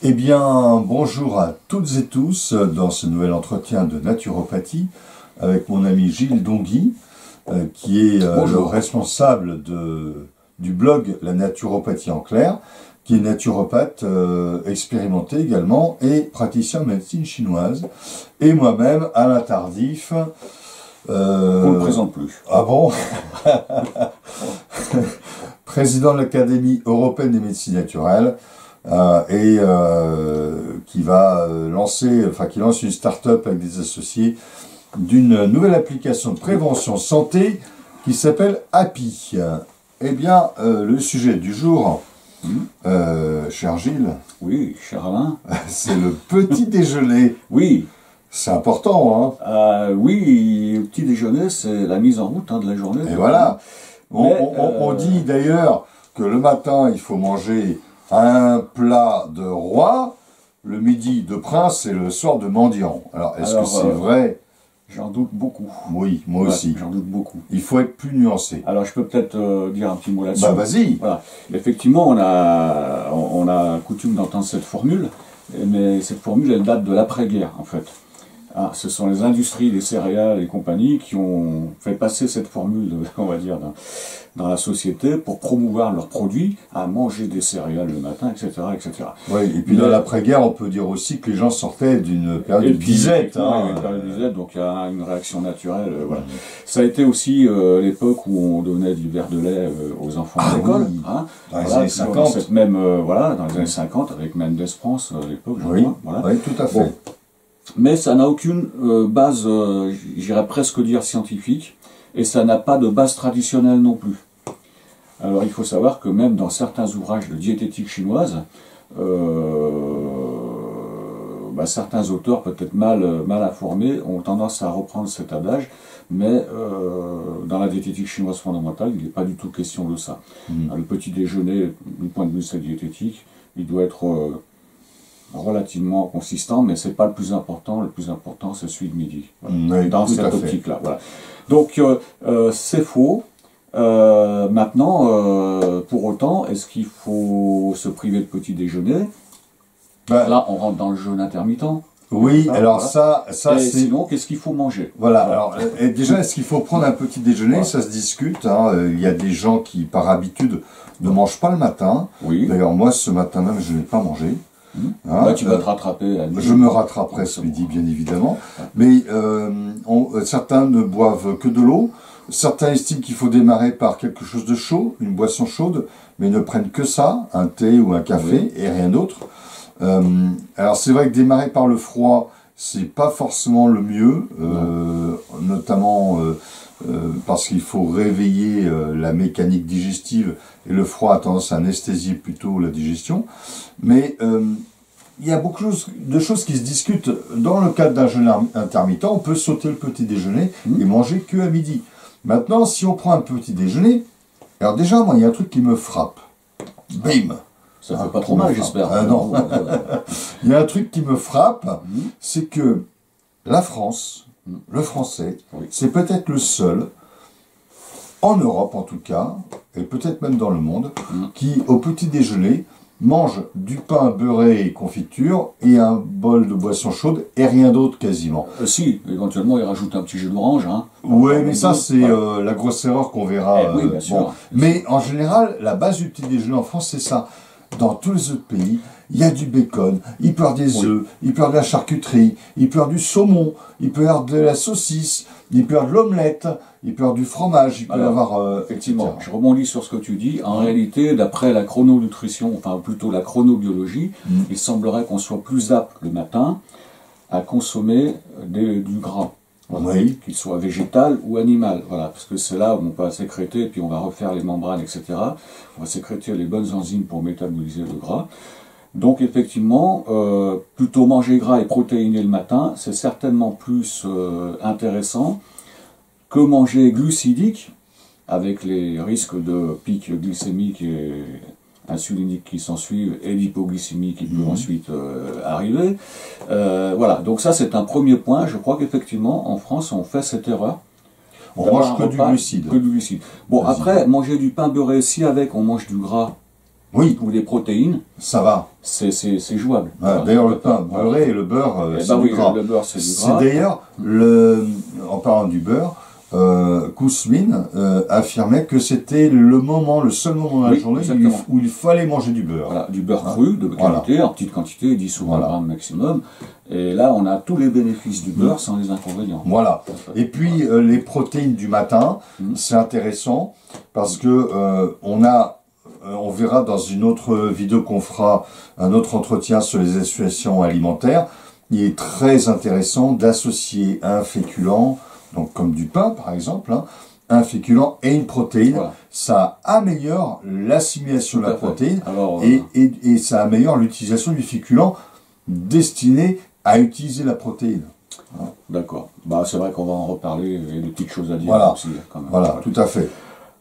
Eh bien, bonjour à toutes et tous dans ce nouvel entretien de naturopathie avec mon ami Gilles Dongui, qui est le responsable du blog La Naturopathie en clair, qui est naturopathe expérimenté également et praticien de médecine chinoise. Et moi-même, Alain Tardif. On ne le présente plus. Ah bon? Président de l'Académie européenne des médecines naturelles. Qui lance une start-up avec des associés d'une nouvelle application de prévention santé qui s'appelle Happy. Eh bien, le sujet du jour, cher Gilles. Oui, cher Alain. C'est le petit déjeuner. Oui. C'est important, hein. Oui, le petit déjeuner, c'est la mise en route de la journée. Et voilà. On dit d'ailleurs que le matin, il faut manger un plat de roi, le midi de prince et le soir de mendiant. Alors, est-ce que c'est vrai? J'en doute beaucoup. Oui, moi aussi. J'en doute beaucoup. Il faut être plus nuancé. Alors, je peux peut-être dire un petit mot là-dessus. Bah, vas-y. Voilà. Effectivement, on a coutume d'entendre cette formule, mais cette formule, elle date de l'après-guerre, en fait. Ce sont les industries des céréales et compagnie qui ont fait passer cette formule, on va dire, dans la société pour promouvoir leurs produits, à manger des céréales le matin, etc. etc. Oui, et puis dans l'après-guerre, on peut dire aussi que les gens sortaient d'une période de disette. Une période de disette, donc il y a une réaction naturelle. Voilà. Ça a été aussi l'époque où on donnait du verre de lait aux enfants à l'école. Oui. Dans les années 50. Dans les années 50, avec Mendes France à l'époque. Oui, oui, tout à fait. Bon. Mais ça n'a aucune base, j'irais presque dire scientifique, et ça n'a pas de base traditionnelle non plus. Alors il faut savoir que même dans certains ouvrages de diététique chinoise, certains auteurs peut-être mal informés ont tendance à reprendre cet adage, mais dans la diététique chinoise fondamentale, il n'est pas du tout question de ça. Le petit déjeuner, du point de vue de cette diététique, il doit être relativement consistant, mais c'est pas le plus important. Le plus important, c'est celui de midi. Voilà. Oui, dans cette optique-là. Voilà. Donc, c'est faux. Maintenant, pour autant, est-ce qu'il faut se priver de petit déjeuner? Là, on rentre dans le jeûne intermittent. Oui, alors ça c'est... Sinon, qu'est-ce qu'il faut manger? Voilà, alors déjà, est-ce qu'il faut prendre un petit déjeuner? Ça se discute, hein. Il y a des gens qui, par habitude, ne mangent pas le matin. Oui. D'ailleurs, moi, ce matin même, je n'ai pas mangé. Tu vas te rattraper. Je me rattraperai ce midi, bien évidemment. Mais certains ne boivent que de l'eau. Certains estiment qu'il faut démarrer par quelque chose de chaud, une boisson chaude, mais ne prennent que ça, un thé ou un café, et rien d'autre. Alors c'est vrai que démarrer par le froid, c'est pas forcément le mieux, notamment parce qu'il faut réveiller la mécanique digestive, et le froid a tendance à anesthésier plutôt la digestion. Mais il y a beaucoup de choses qui se discutent. Dans le cadre d'un jeûne intermittent, on peut sauter le petit déjeuner et manger que à midi. Maintenant, si on prend un petit déjeuner, alors déjà, moi, il y a un truc qui me frappe. Bim! Ça fait pas trop mal, j'espère. Non. Il y a un truc qui me frappe, c'est que la France, le français, c'est peut-être le seul, en Europe en tout cas, et peut-être même dans le monde, qui, au petit déjeuner, mange du pain beurré et confiture et un bol de boisson chaude et rien d'autre quasiment. Si, éventuellement il rajoute un petit jus d'orange. Oui, mais ça c'est la grosse erreur qu'on verra. Oui, bien sûr. Mais en général, la base du petit déjeuner en France, c'est ça. Dans tous les autres pays, il y a du bacon, il peut y avoir des œufs, il peut y avoir de la charcuterie, il peut y avoir du saumon, il peut y avoir de la saucisse, il peut y avoir de l'omelette, il peut y avoir du fromage, il peut y avoir... effectivement, je rebondis sur ce que tu dis. En réalité, d'après la chrononutrition, enfin plutôt la chronobiologie, il semblerait qu'on soit plus apte le matin à consommer du gras. Qu'il soit végétal ou animal, voilà, parce que c'est là où on va sécréter, et puis on va refaire les membranes, etc. On va sécréter les bonnes enzymes pour métaboliser le gras. Donc effectivement, plutôt manger gras et protéiné le matin, c'est certainement plus intéressant que manger glucidique, avec les risques de pic glycémique et insulinique qui s'ensuivent et l'hypoglycémie qui peut ensuite arriver. Voilà, donc ça c'est un premier point. Je crois qu'effectivement en France on fait cette erreur. On mange que du glucide. Bon, après, manger du pain beurré, si avec on mange du gras, Oui, ou des protéines, ça va. c'est jouable. Voilà. D'ailleurs, le pain beurré et le beurre, c'est du gras. Le beurre, c'est du C'est gras. d'ailleurs, en parlant du beurre, Kousmine affirmait que c'était le seul moment de la journée où il fallait manger du beurre. Voilà, du beurre cru, de qualité, en petite quantité, 10 ou 20 grammes maximum. Et là, on a tous les bénéfices du beurre sans les inconvénients. Voilà. Et puis, les protéines du matin, c'est intéressant parce que on verra dans une autre vidéo qu'on fera, un autre entretien sur les associations alimentaires. Il est très intéressant d'associer un féculent, donc comme du pain par exemple, un féculent et une protéine. Voilà. Ça améliore l'assimilation de la protéine. Alors, et ça améliore l'utilisation du féculent destiné à utiliser la protéine. Voilà. D'accord. Bah, c'est vrai qu'on va en reparler, il y a des petites choses à dire aussi quand même. Voilà, tout à fait.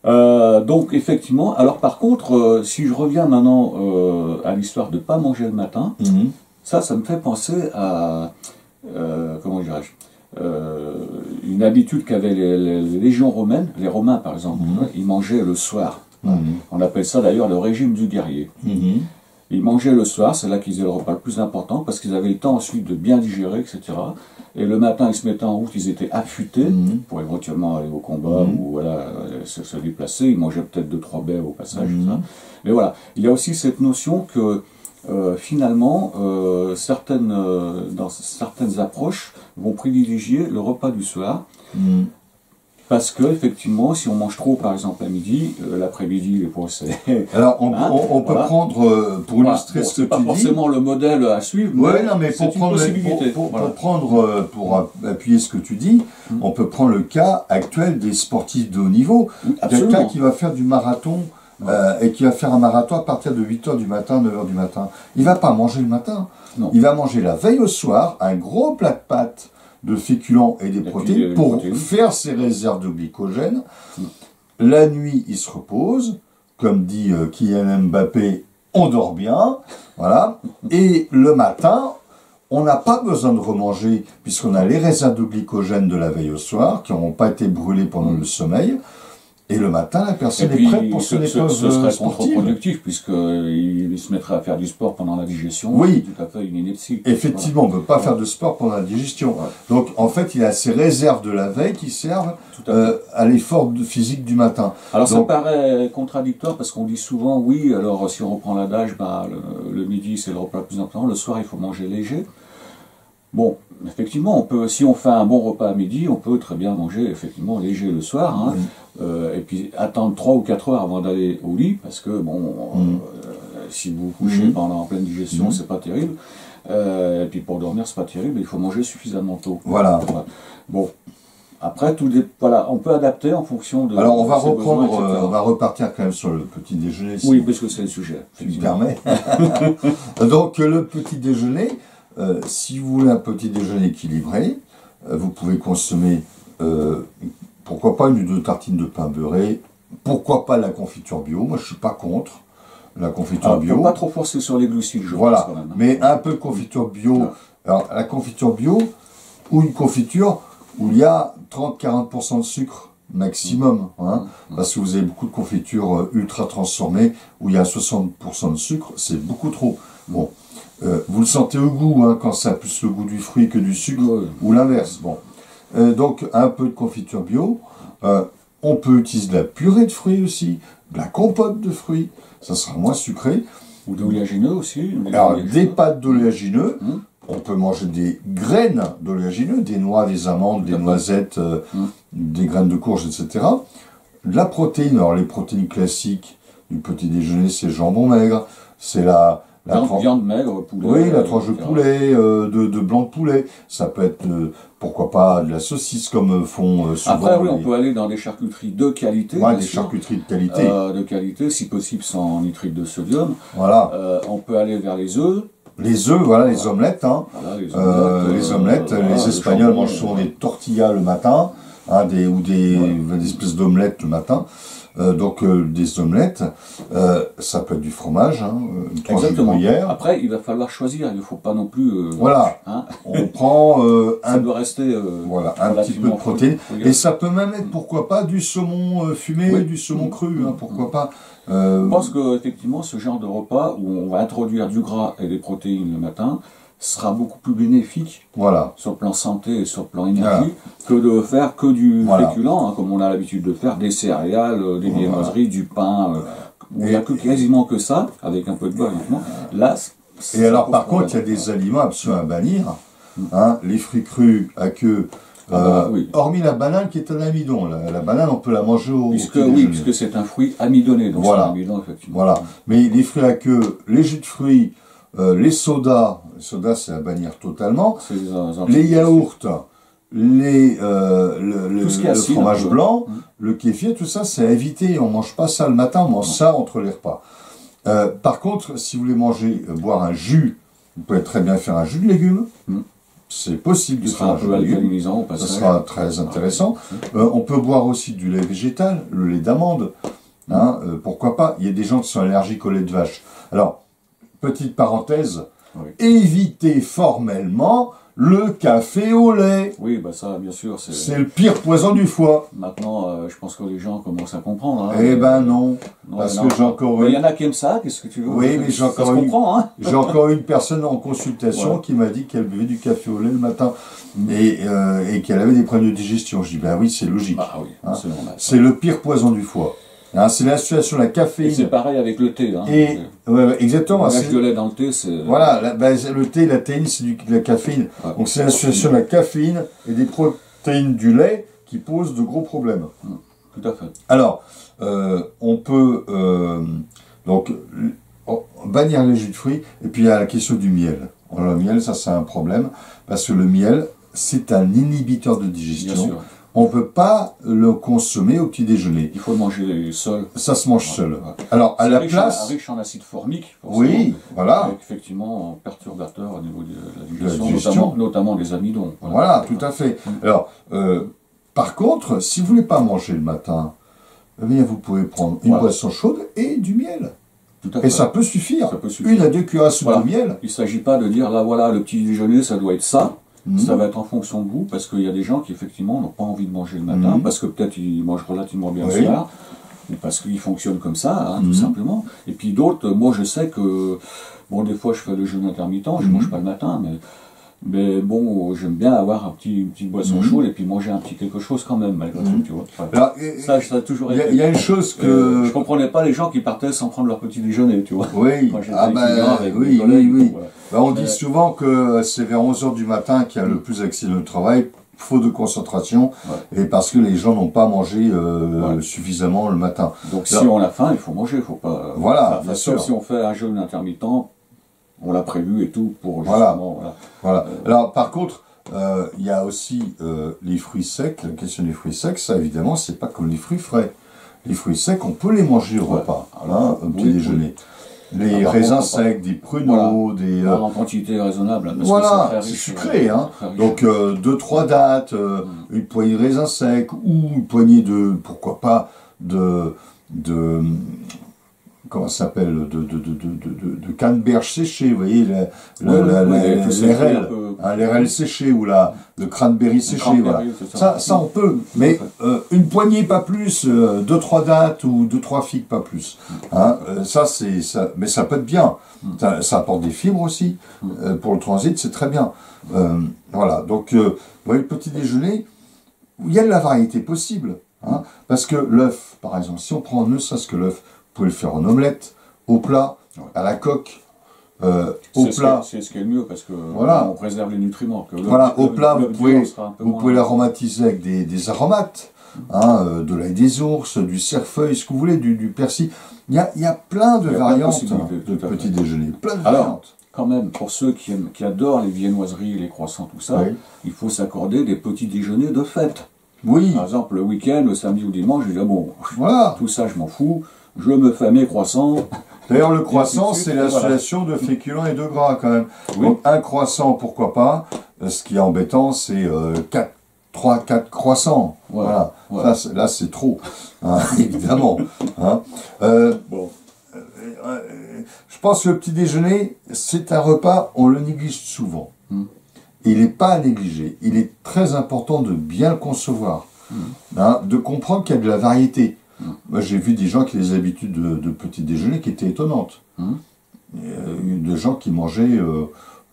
Donc effectivement, alors par contre, si je reviens maintenant à l'histoire de ne pas manger le matin, ça me fait penser à, comment dirais-je, une habitude qu'avaient les légions romaines, les Romains par exemple, ils mangeaient le soir. On appelle ça d'ailleurs le régime du guerrier. Ils mangeaient le soir, c'est là qu'ils faisaient le repas le plus important, parce qu'ils avaient le temps ensuite de bien digérer, etc. Et le matin, ils se mettaient en route, ils étaient affûtés pour éventuellement aller au combat ou voilà, se déplacer. Ils mangeaient peut-être 2-3 baies au passage. Ça. Mais voilà, il y a aussi cette notion que finalement, dans certaines approches, vont privilégier le repas du soir. Parce que, effectivement, si on mange trop, par exemple, à midi, l'après-midi, les pots, c'est... Alors, on peut prendre, pour illustrer ce que tu dis... C'est pas forcément le modèle à suivre, mais pour appuyer ce que tu dis, on peut prendre le cas actuel des sportifs de haut niveau. Quelqu'un qui va faire du marathon, et qui va faire un marathon à partir de 8h du matin, 9h du matin. Il va pas manger le matin. Non. Il va manger la veille au soir, un gros plat de pâtes, de féculents et des protéines pour faire ses réserves de glycogène. La nuit, il se repose. Comme dit Kylian Mbappé, on dort bien. Voilà. Et le matin, on n'a pas besoin de remanger puisqu'on a les réserves de glycogène de la veille au soir qui n'auront pas été brûlées pendant le sommeil. Et le matin, la personne est prête pour son épreuve sportive. Ce serait contre-productif, puisqu'il se mettrait à faire du sport pendant la digestion. Oui. Tout à fait une ineptie. Effectivement, on ne peut pas faire de sport pendant la digestion. Donc, en fait, il a ses réserves de la veille qui servent à l'effort physique du matin. Alors, ça paraît contradictoire, parce qu'on dit souvent, oui, alors si on reprend l'adage, le midi, c'est le repas le plus important, le soir, il faut manger léger. Bon, effectivement, si on fait un bon repas à midi, on peut très bien manger effectivement léger le soir, et puis attendre 3 ou 4 heures avant d'aller au lit, parce que si vous couchez en pleine digestion, c'est pas terrible. Et puis pour dormir, c'est pas terrible, il faut manger suffisamment tôt. Voilà. Bon, après, on peut adapter en fonction de... Alors on va reprendre, on va repartir quand même sur le petit déjeuner. Oui, parce que c'est le sujet. Tu me permets. Donc le petit déjeuner... si vous voulez un petit déjeuner équilibré, vous pouvez consommer, pourquoi pas 1 ou 2 tartines de pain beurré, pourquoi pas la confiture bio, moi je suis pas contre la confiture bio. Il ne faut pas trop forcer sur les glucides, je pense quand même. Mais un peu de confiture bio, alors la confiture bio, ou une confiture où il y a 30-40% de sucre maximum, parce que vous avez beaucoup de confitures ultra transformées, où il y a 60% de sucre, c'est beaucoup trop. Bon. Vous le sentez au goût, quand ça a plus le goût du fruit que du sucre, ou l'inverse. Bon. Donc, un peu de confiture bio. On peut utiliser de la purée de fruits aussi, de la compote de fruits, ça sera moins sucré. Ou d'oléagineux aussi. Alors, des pâtes d'oléagineux, on peut manger des graines d'oléagineux, des noix, des amandes, des noisettes, des graines de courge, etc. La protéine, alors les protéines classiques du petit déjeuner, c'est jambon maigre, c'est la viande maigre, poulet. Oui, la tranche de poulet, de blanc de poulet. Ça peut être, pourquoi pas, de la saucisse comme font souvent. Après, oui, on peut aller dans des charcuteries de qualité. Ouais, des charcuteries de qualité. De qualité, si possible sans nitrite de sodium. Voilà. On peut aller vers les œufs. Les œufs, voilà, les omelettes. Voilà, les omelettes. Les Espagnols mangent souvent des tortillas le matin, ou des espèces d'omelettes le matin. Donc des omelettes, ça peut être du fromage, une tranche de gruyère. Après, il va falloir choisir, il ne faut pas non plus... voilà, on prend ça doit rester un petit peu de protéines. Et ça peut même être, pourquoi pas, du saumon fumé, du saumon cru, pourquoi pas. Je pense qu'effectivement, ce genre de repas où on va introduire du gras et des protéines le matin sera beaucoup plus bénéfique sur le plan santé et sur le plan énergie que de faire que du féculent, hein, comme on a l'habitude de faire, des céréales, des viennoiseries, du pain, où il n'y a quasiment que ça, avec un peu de beurre uniquement. Là, et alors par contre, il y a des aliments absolument à bannir, hein, les fruits crus à queue, hormis la banane qui est un amidon. La banane, on peut la manger puisque c'est un fruit amidonné, donc c'est un amidon, effectivement. Voilà. Mais les fruits à queue, les jus de fruits, les sodas c'est à bannir totalement, les yaourts, le fromage blanc, le kéfir, tout ça, c'est à éviter. On mange pas ça le matin, on mange ça entre les repas. Par contre, si vous voulez boire un jus, vous pouvez très bien faire un jus de légumes. C'est possible de faire un jus de légumes. Ça sera très intéressant. On peut boire aussi du lait végétal, le lait d'amande. Hein, pourquoi pas? Il y a des gens qui sont allergiques au lait de vache. Alors, petite parenthèse, évitez formellement le café au lait. Oui, bah ça, bien sûr. C'est le pire poison du foie. Maintenant, je pense que les gens commencent à comprendre. Hein, eh ben non. Parce que j'ai encore il y en a qui aiment ça, qu'est-ce que tu veux? Oui, mais j'ai encore une personne en consultation qui m'a dit qu'elle buvait du café au lait le matin et qu'elle avait des problèmes de digestion. Je dis, ben oui, c'est logique. Ah oui, hein. C'est le pire poison du foie. Hein, c'est la situation de la caféine. C'est pareil avec le thé. Hein. Exactement. Le de lait dans le thé, c'est... Voilà, le thé, la théine, c'est de la caféine. Donc c'est l'association de la caféine et des protéines du lait qui pose de gros problèmes. Tout à fait. Alors, on peut donc bannir les jus de fruits, et puis il y a la question du miel. Alors, le miel, ça c'est un problème, parce que le miel, c'est un inhibiteur de digestion. Bien sûr. On ne peut pas le consommer au petit déjeuner. Il faut le manger seul. Ça se mange seul. Alors, à la place... riche en acide formique. Oui, voilà. Avec effectivement perturbateur au niveau de la digestion, notamment des amidons. Voilà, tout à fait. Alors, par contre, si vous ne voulez pas manger le matin, eh bien, vous pouvez prendre une boisson chaude et du miel. Et ça peut suffire. Une à 2 cuillères à soupe de miel. Il ne s'agit pas de dire, là voilà, le petit déjeuner, ça doit être ça. Ça va être en fonction de vous, parce qu'il y a des gens qui effectivement n'ont pas envie de manger le matin, parce que peut-être ils mangent relativement bien le soir, ou parce qu'ils fonctionnent comme ça, hein, tout simplement. Et puis d'autres, moi je sais que, bon, des fois je fais le jeûne intermittent, je ne mange pas le matin, mais bon, j'aime bien avoir une petite boisson chaude et puis manger un petit quelque chose quand même, malgré tout, tu vois. Alors, ça a toujours été... Il y a une chose que... je comprenais pas les gens qui partaient sans prendre leur petit déjeuner, tu vois. Oui, oui. Ben, on dit souvent que c'est vers 11h du matin qu'il y a le plus d'accidents de travail, faute de concentration, et parce que les gens n'ont pas mangé suffisamment le matin. Donc si on a faim, il faut manger, il faut pas... Voilà, bien sûr. Si on fait un jeûne intermittent, on l'a prévu et tout pour justement... Voilà. Alors par contre, il y a aussi les fruits secs. La question des fruits secs, ça évidemment, c'est pas comme les fruits frais. Les fruits secs, on peut les manger au repas, au petit déjeuner. Les raisins secs, des pruneaux, des... en quantité raisonnable. Parce voilà, c'est sucré. Hein. Donc 2-3 dattes, une poignée de raisins secs, ou une poignée de, pourquoi pas, comment ça s'appelle, de canneberge séchée, vous voyez, les rêles séchées, ou le cranberry séché, voilà. Ça on peut, mais une poignée pas plus, 2-3 dattes ou 2-3 figues pas plus. Hein, ça, mais ça peut être bien. Ça apporte des fibres aussi, pour le transit, c'est très bien. Voilà, donc, vous voyez, le petit déjeuner, il y a de la variété possible. Hein, parce que l'œuf, par exemple, si on prend ne serait-ce que l'œuf, vous pouvez le faire en omelette, au plat, à la coque, au plat. C'est ce qui est le mieux parce que on préserve les nutriments. Au plat, vous pouvez l'aromatiser avec des aromates, hein, de l'ail des ours, du cerfeuil, ce que vous voulez, du persil. Il y a plein de variantes de petit déjeuner. Plein de variantes. Quand même, pour ceux qui adorent les viennoiseries, les croissants, tout ça, il faut s'accorder des petits déjeuners de fête. Oui. Par exemple, le week-end, le samedi ou le dimanche, je dis bon, tout ça, je m'en fous. Je me fais mes croissants. D'ailleurs, le croissant, c'est l'association de féculents et de gras, quand même. Oui. Donc, un croissant, pourquoi pas. Ce qui est embêtant, c'est 3-4 croissants. Voilà. Là, c'est trop, hein, évidemment. Hein. Je pense que le petit déjeuner, c'est un repas, on le néglige souvent. Il n'est pas à négliger. Il est très important de bien le concevoir. Hein, de comprendre qu'il y a de la variété. Moi, j'ai vu des gens qui avaient des habitudes de petit déjeuner qui étaient étonnantes. De gens qui mangeaient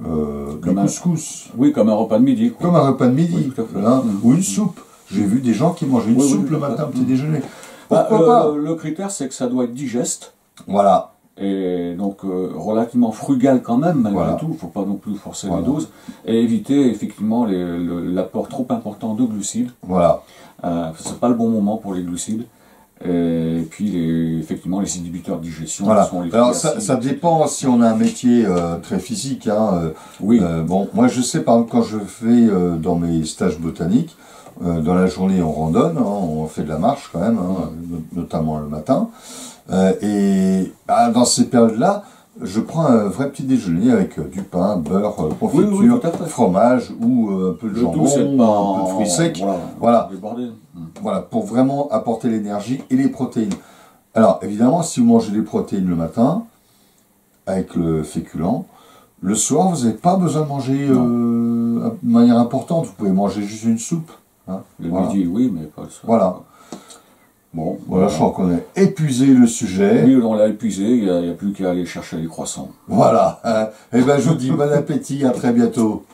du couscous. Oui, comme un repas de midi. Comme un repas de midi, oui, tout à fait. Ou une soupe. J'ai vu des gens qui mangeaient une soupe le matin au petit déjeuner. Pourquoi pas? Le critère, c'est que ça doit être digeste. Voilà. Et donc relativement frugal quand même, malgré tout. Il ne faut pas non plus forcer les doses. Et éviter effectivement l'apport trop important de glucides. Voilà. C'est pas le bon moment pour les glucides. Et puis effectivement les inhibiteurs de digestion sont les Alors ça dépend si on a un métier très physique. Bon, moi je sais par exemple quand je fais dans mes stages botaniques, dans la journée on randonne, on fait de la marche quand même, notamment le matin. Et dans ces périodes-là, je prends un vrai petit déjeuner avec du pain, beurre, confiture, fromage ou un peu de jambon, un peu de fruits secs. Voilà, pour vraiment apporter l'énergie et les protéines. Alors, évidemment, si vous mangez des protéines le matin, avec le féculent, le soir, vous n'avez pas besoin de manger de manière importante. Vous pouvez manger juste une soupe. Le midi, oui, mais pas le soir. Voilà. Bon, voilà, je crois qu'on a épuisé le sujet. Oui, on l'a épuisé, il n'y a plus qu'à aller chercher les croissants. Voilà. Eh bien, je vous dis bon appétit, à très bientôt.